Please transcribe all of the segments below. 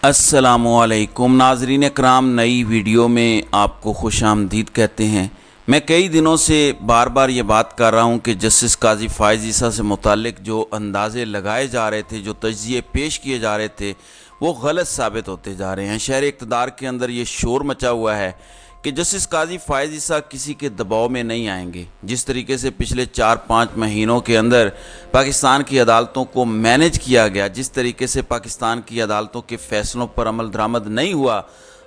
अस्सलामुअलैकुम नाज़रीन कराम, नई वीडियो में आपको खुश आमदीद कहते हैं। मैं कई दिनों से बार बार ये बात कर रहा हूँ कि जस्टिस काजी फ़ाइज़ ईसा से मुतालिक जो अंदाज़े लगाए जा रहे थे, जो तज्ज़िये पेश किए जा रहे थे, वो गलत साबित होते जा रहे हैं। शहर इक़्तिदार के अंदर ये शोर मचा हुआ है कि जस्टिस काजी फ़ाइज़ ईसा किसी के दबाव में नहीं आएंगे। जिस तरीके से पिछले 4-5 महीनों के अंदर पाकिस्तान की अदालतों को मैनेज किया गया, जिस तरीके से पाकिस्तान की अदालतों के फ़ैसलों पर अमल दरामद नहीं हुआ,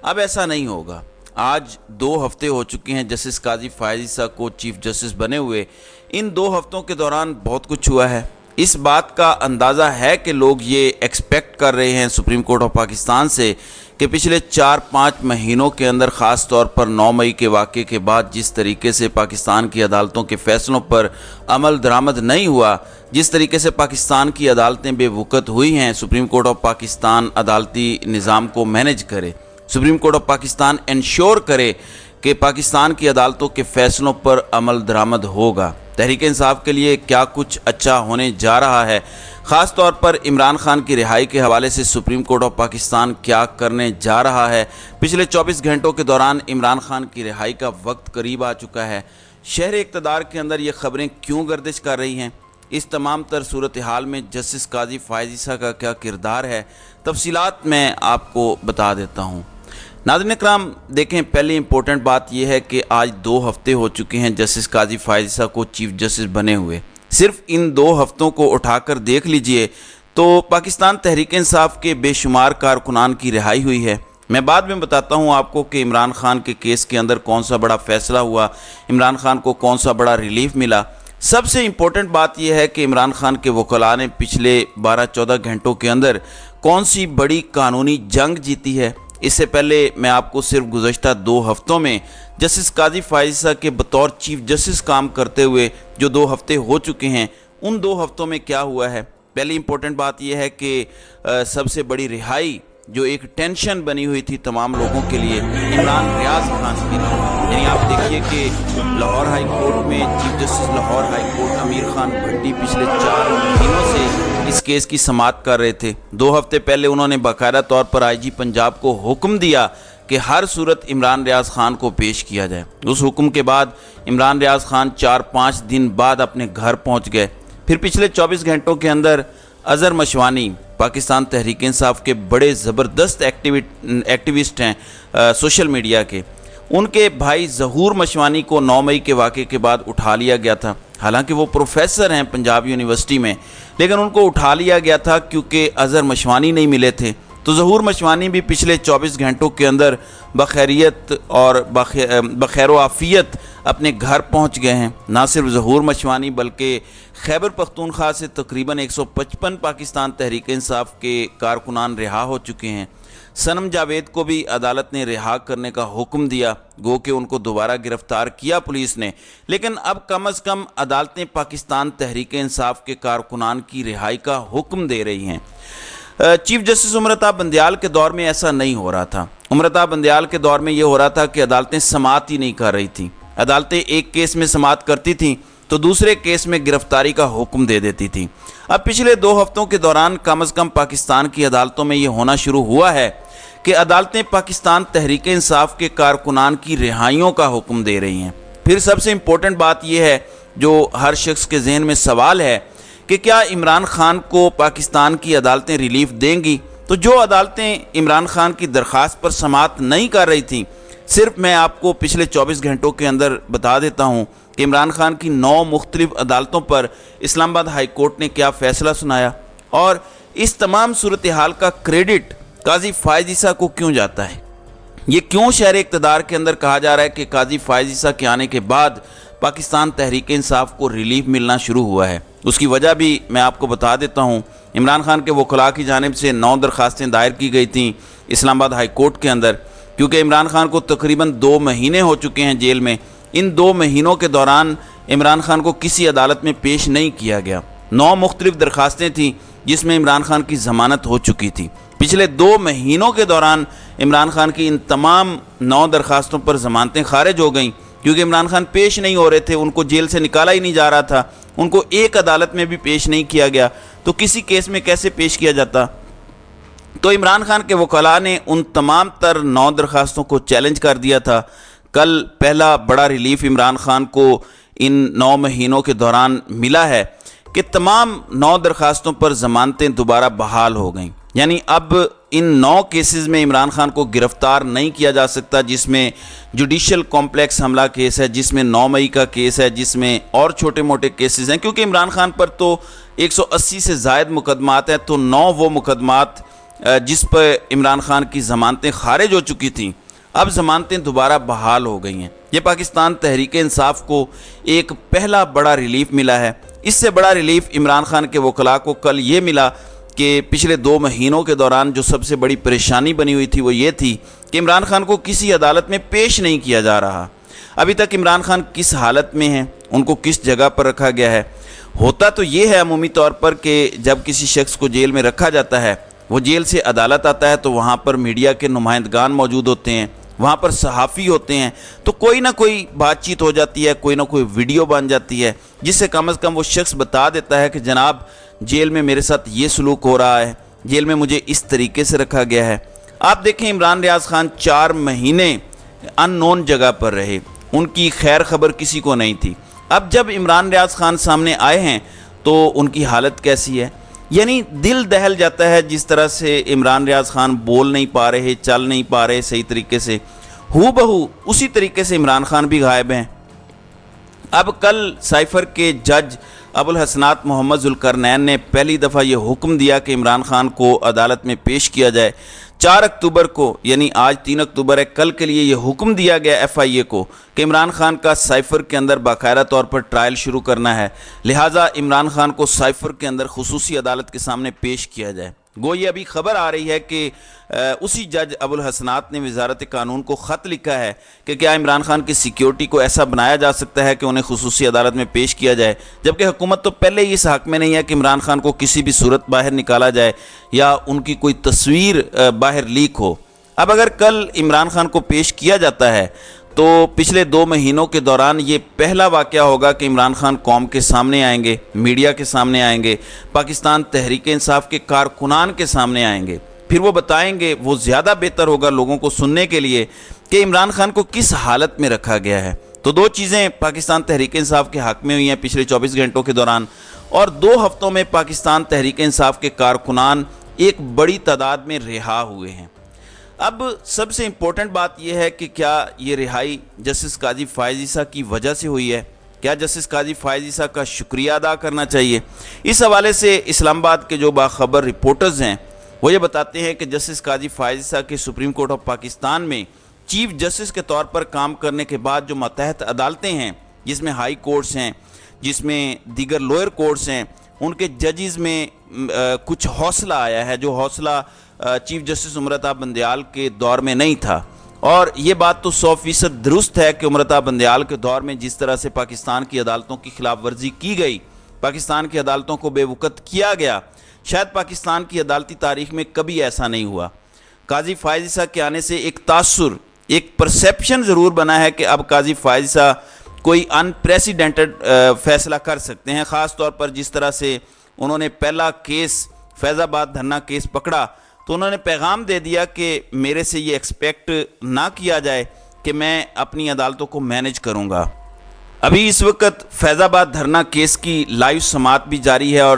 अब ऐसा नहीं होगा। आज 2 हफ्ते हो चुके हैं जस्टिस काजी फ़ाइज़ ईसा को चीफ़ जस्टिस बने हुए। इन 2 हफ्तों के दौरान बहुत कुछ हुआ है। इस बात का अंदाज़ा है कि लोग ये एक्सपेक्ट कर रहे हैं सुप्रीम कोर्ट ऑफ पाकिस्तान से कि पिछले 4-5 महीनों के अंदर ख़ास तौर पर 9 मई के वाक़े के बाद जिस तरीके से पाकिस्तान की अदालतों के फ़ैसलों पर अमल दरामद नहीं हुआ, जिस तरीके से पाकिस्तान की अदालतें बेवकूफ़ हुई हैं, सुप्रीम कोर्ट ऑफ पाकिस्तान अदालती निज़ाम को मैनेज करे, supreme court of Pakistan ensure करे कि पाकिस्तान की अदालतों के फ़ैसलों पर अमल दरामद होगा। तहरीक इंसाफ के लिए क्या कुछ अच्छा होने जा रहा है, ख़ास तौर पर इमरान खान की रिहाई के हवाले से सुप्रीम कोर्ट ऑफ पाकिस्तान क्या करने जा रहा है। पिछले 24 घंटों के दौरान इमरान खान की रिहाई का वक्त करीब आ चुका है। शहर इक़्तिदार के अंदर ये ख़बरें क्यों गर्दिश कर रही हैं, इस तमाम तर सूरत हाल में जस्टिस काजी फ़ाइज़ ईसा का क्या किरदार है, तफसीलात मैं आपको बता देता हूँ। नाज़रीन इकराम, देखें, पहली इंपॉर्टेंट बात यह है कि आज 2 हफ्ते हो चुके हैं जस्टिस काजी फ़ाइज़ ईसा को चीफ़ जस्टिस बने हुए। सिर्फ इन 2 हफ्तों को उठाकर देख लीजिए तो पाकिस्तान तहरीक इंसाफ के बेशुमार कारकुनान की रिहाई हुई है। मैं बाद में बताता हूँ आपको कि इमरान खान के केस के अंदर कौन सा बड़ा फ़ैसला हुआ, इमरान खान को कौन सा बड़ा रिलीफ मिला। सबसे इम्पोर्टेंट बात यह है कि इमरान खान के वकला ने पिछले 12-14 घंटों के अंदर कौन सी बड़ी कानूनी जंग जीती है। इससे पहले मैं आपको सिर्फ गुज़श्ता 2 हफ्तों में जस्टिस काजी फ़ाइज़ ईसा के बतौर चीफ़ जस्टिस काम करते हुए जो 2 हफ्ते हो चुके हैं, उन 2 हफ्तों में क्या हुआ है। पहली इंपॉर्टेंट बात यह है कि सबसे बड़ी रिहाई जो एक टेंशन बनी हुई थी तमाम लोगों के लिए, इमरान रियाज खान की रिहाई। यानी आप देखिए कि लाहौर हाई कोर्ट में chief justice Lahore high court अमीर खान भट्टी पिछले 4 महीनों से इस केस की समाअत कर रहे थे। 2 हफ्ते पहले उन्होंने बाकायदा तौर पर IG पंजाब को हुक्म दिया कि हर सूरत इमरान रियाज खान को पेश किया जाए। उस हुक्म के बाद इमरान रियाज खान 4-5 दिन बाद अपने घर पहुंच गए। फिर पिछले 24 घंटों के अंदर अज़हर मशवानी, पाकिस्तान तहरीक इंसाफ के बड़े ज़बरदस्त एक्टिविस्ट हैं सोशल मीडिया के, उनके भाई ज़हूर मशवानी को 9 मई के वाक़े के बाद उठा लिया गया था। हालांकि वो प्रोफेसर हैं पंजाब यूनिवर्सिटी में, लेकिन उनको उठा लिया गया था क्योंकि अज़हर मशवानी नहीं मिले थे। तो ज़हूर मशवानी भी पिछले 24 घंटों के अंदर बखैरियत और बखैर आफ़ियत अपने घर पहुंच गए हैं। ना सिर्फ ज़हूर मशवानी बल्कि खैबर पख्तूनख्वा से तकरीबन 155 पाकिस्तान तहरीक इंसाफ के कारकुनान रिहा हो चुके हैं। सनम जावेद को भी अदालत ने रिहा करने का हुक्म दिया, गो कि उनको दोबारा गिरफ्तार किया पुलिस ने। लेकिन अब कम अज़ कम अदालतें पाकिस्तान तहरीक इंसाफ के कारकुनान की रिहाई का हुक्म दे रही हैं। चीफ जस्टिस उमरता बंदयाल के दौर में ऐसा नहीं हो रहा था। उमरता बंदयाल के दौर में ये हो रहा था कि अदालतें समाअत ही नहीं कर रही थीं। अदालतें एक केस में समाअत करती थीं तो दूसरे केस में गिरफ्तारी का हुक्म दे देती थी। अब पिछले 2 हफ्तों के दौरान कम अज़ कम पाकिस्तान की अदालतों में ये होना शुरू हुआ है कि अदालतें पाकिस्तान तहरीक इंसाफ के कारकुनान की रिहाइयों का हुक्म दे रही हैं। फिर सबसे इम्पोर्टेंट बात यह है जो हर शख्स के जहन में सवाल है कि क्या इमरान खान को पाकिस्तान की अदालतें रिलीफ देंगी। तो जो अदालतें इमरान खान की दरख्वास्त पर समाअत नहीं कर रही थीं, सिर्फ मैं आपको पिछले 24 घंटों के अंदर बता देता हूँ कि इमरान खान की 9 मुख्तलिफ अदालतों पर इस्लामाबाद हाई कोर्ट ने क्या फ़ैसला सुनाया, और इस तमाम सूरत हाल का क्रेडिट काजी फ़ाइज़ ईसा को क्यों जाता है। ये क्यों शहर इक़्तिदार के अंदर कहा जा रहा है कि काजी फ़ाइज़ ईसा के आने के बाद पाकिस्तान तहरीक इंसाफ को रिलीफ मिलना शुरू हुआ है, उसकी वजह भी मैं आपको बता देता हूँ। इमरान खान के वकला की जानिब से 9 दरख्वास्तें दायर की गई थीं इस्लामाबाद हाई कोर्ट के अंदर, क्योंकि इमरान खान को तकरीबन 2 महीने हो चुके हैं जेल में। इन 2 महीनों के दौरान इमरान खान को किसी अदालत में पेश नहीं किया गया। 9 मुख्तलिफ दरख्वास्तें थीं जिसमें इमरान खान की ज़मानत हो चुकी थी। पिछले 2 महीनों के दौरान इमरान खान की इन तमाम 9 दरख्वास्तों पर ज़मानतें खारिज हो गईं क्योंकि इमरान खान पेश नहीं हो रहे थे, उनको जेल से निकाला ही नहीं जा रहा था, उनको एक अदालत में भी पेश नहीं किया गया। तो किसी केस में कैसे पेश किया जाता। تو عمران خان کے وکلاء نے ان تمام تر 9 درخواستوں کو چیلنج کر دیا تھا۔ کل پہلا بڑا ریلیف عمران خان کو ان 9 مہینوں کے دوران ملا ہے کہ تمام 9 درخواستوں پر ضمانتیں دوبارہ بحال ہو گئیں، یعنی اب ان 9 کیسز میں عمران خان کو گرفتار نہیں کیا جا سکتا، جس میں جوڈیشل کمپلیکس حملہ کیس ہے، جس میں 9 مئی کا کیس ہے، جس میں اور چھوٹے موٹے کیسز ہیں، کیونکہ عمران خان پر تو 180 سے زائد مقدمات ہیں، تو 9 وہ مقدمات جس پر عمران خان کی ضمانتیں خارج ہو چکی تھیں، اب ضمانتیں دوبارہ بحال ہو گئی ہیں۔ یہ پاکستان تحریک انصاف کو ایک پہلا بڑا ریلیف ملا ہے۔ اس سے بڑا ریلیف عمران خان کے وکلاء کو کل یہ ملا کہ پچھلے 2 مہینوں کے دوران جو سب سے بڑی پریشانی بنی ہوئی تھی وہ یہ تھی کہ عمران خان کو کسی عدالت میں پیش نہیں کیا جا رہا۔ ابھی تک عمران خان کس حالت میں ہیں، ان کو کس جگہ پر رکھا گیا ہے؟ ہوتا تو یہ ہے عمومی طور پر کہ جب کسی شخص کو جیل میں رکھا جاتا ہے، وہ جیل سے عدالت آتا ہے تو وہاں پر میڈیا کے نمائندگان موجود ہوتے ہیں، وہاں پر صحافی ہوتے ہیں، تو کوئی نہ کوئی بات چیت ہو جاتی ہے، کوئی نہ کوئی ویڈیو بن جاتی ہے، جس سے کم از کم وہ شخص بتا دیتا ہے کہ جناب جیل میں میرے ساتھ یہ سلوک ہو رہا ہے، جیل میں مجھے اس طریقے سے رکھا گیا ہے۔ آپ دیکھیں عمران ریاض خان 4 مہینے ان نون جگہ پر رہے، ان کی خیر خبر کسی کو نہیں تھی۔ اب جب عمران ریاض خان سامنے آئے ہیں تو ان کی حالت کیسی ہے؟ یعنی دل دہل جاتا ہے جس طرح سے عمران ریاض خان بول نہیں پا رہے، چل نہیں پا رہے صحیح طریقے سے، ہو بہو اسی طریقے سے عمران خان بھی غائب ہیں۔ اب کل سائفر کے جج ابوالحسنات محمد ذوالقرنین نے پہلی دفعہ یہ حکم دیا کہ عمران خان کو عدالت میں پیش کیا جائے۔ 4 اکتوبر کو، یعنی آج 3 اکتوبر ہے، کل کے لیے یہ حکم دیا گیا FIA کو کہ عمران خان کا سائفر کے اندر باقاعدہ طور پر ٹرائل شروع کرنا ہے، لہٰذا عمران خان کو سائفر کے اندر خصوصی عدالت کے سامنے پیش کیا جائے۔ گو یہ ابھی خبر آ رہی ہے کہ اسی جج ابوالحسنات نے وزارت قانون کو خط لکھا ہے کہ کیا عمران خان کی سیکیورٹی کو ایسا بنایا جا سکتا ہے کہ انہیں خصوصی عدالت میں پیش کیا جائے، جبکہ حکومت تو پہلے ہی اس حق میں نہیں ہے کہ عمران خان کو کسی بھی صورت باہر نکالا جائے یا ان کی کوئی تصویر باہر لیک ہو۔ اب اگر کل عمران خان کو پیش کیا جاتا ہے تو پچھلے 2 مہینوں کے دوران یہ پہلا واقعہ ہوگا کہ عمران خان قوم کے سامنے آئیں گے، میڈیا کے سامنے آئیں گے، پاکستان تحریک انصاف کے کارکنان کے سامنے آئیں گے، پھر وہ بتائیں گے، وہ زیادہ بہتر ہوگا لوگوں کو سننے کے لیے کہ عمران خان کو کس حالت میں رکھا گیا ہے۔ تو 2 چیزیں پاکستان تحریک انصاف کے حق میں ہوئی ہیں پچھلے 24 گھنٹوں کے دوران، اور 2 ہفتوں میں پاکستان تحریک انصاف کے کارکنان ایک بڑی تعداد میں رہا ہوئے ہیں۔ اب سب سے امپورٹنٹ بات یہ ہے کہ کیا یہ رہائی جسٹس قاضی فائز عیسیٰ کی وجہ سے ہوئی ہے؟ کیا جسٹس قاضی فائز عیسیٰ کا شکریہ ادا کرنا چاہیے؟ اس حوالے سے اسلام آباد کے جو باخبر رپورٹرز ہیں وہ یہ بتاتے ہیں کہ جسٹس قاضی فائز عیسیٰ کے سپریم کورٹ آف پاکستان میں چیف جسٹس کے طور پر کام کرنے کے بعد جو ماتحت عدالتیں ہیں، جس میں ہائی کورٹس ہیں، جس میں دیگر لوئر کورٹس ہیں، ان کے ججز میں کچھ حوصلہ آیا ہے، جو حوصلہ چیف جسٹس عمرتا بندیال کے دور میں نہیں تھا۔ اور یہ بات تو 100% درست ہے کہ عمرتا بندیال کے دور میں جس طرح سے پاکستان کی عدالتوں کی خلاف ورزی کی گئی، پاکستان کی عدالتوں کو بے وقت کیا گیا، شاید پاکستان کی عدالتی تاریخ میں کبھی ایسا نہیں ہوا۔ قاضی فائز عیسیٰ کے آنے سے ایک تاثر، ایک پرسیپشن ضرور بنا ہے کہ اب قاضی فائز عیسیٰ کوئی انپریسیڈنٹڈ فیصلہ کر سکتے ہیں، خاص طور پر جس طرح سے انہوں نے پہلا کیس فیض آباد دھرنا کیس پکڑا تو انہوں نے پیغام دے دیا کہ میرے سے یہ ایکسپیکٹ نہ کیا جائے کہ میں اپنی عدالتوں کو مینیج کروں گا۔ ابھی اس وقت فیض آباد دھرنا کیس کی لائیو سماعت بھی جاری ہے اور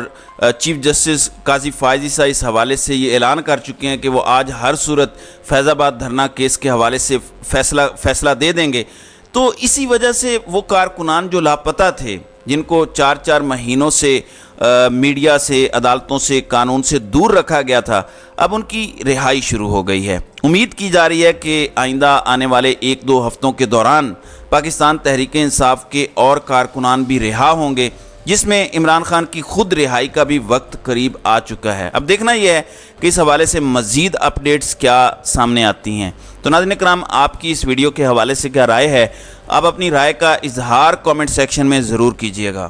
چیف جسٹس قاضی فائز عیسیٰ اس حوالے سے یہ اعلان کر چکے ہیں کہ وہ آج ہر صورت فیض آباد دھرنا کیس کے حوالے سے فیصلہ دے دیں گے۔ تو اسی وجہ سے وہ کارکنان جو لاپتہ تھے، جن کو 4 مہینوں سے میڈیا سے، عدالتوں سے، قانون سے دور رکھا گیا تھا، اب ان کی رہائی شروع ہو گئی ہے۔ امید کی جا رہی ہے کہ آئندہ آنے والے 1-2 ہفتوں کے دوران پاکستان تحریک انصاف کے اور کارکنان بھی رہا ہوں گے، جس میں عمران خان کی خود رہائی کا بھی وقت قریب آ چکا ہے۔ اب دیکھنا یہ ہے کہ اس حوالے سے مزید اپڈیٹس کیا سامنے آتی ہیں۔ تو ناظرین کرام، آپ کی اس ویڈیو کے حوالے سے کیا رائے ہے؟ آپ اپنی رائے کا اظہار کامنٹ سیکشن میں ضرور کیجیے گا۔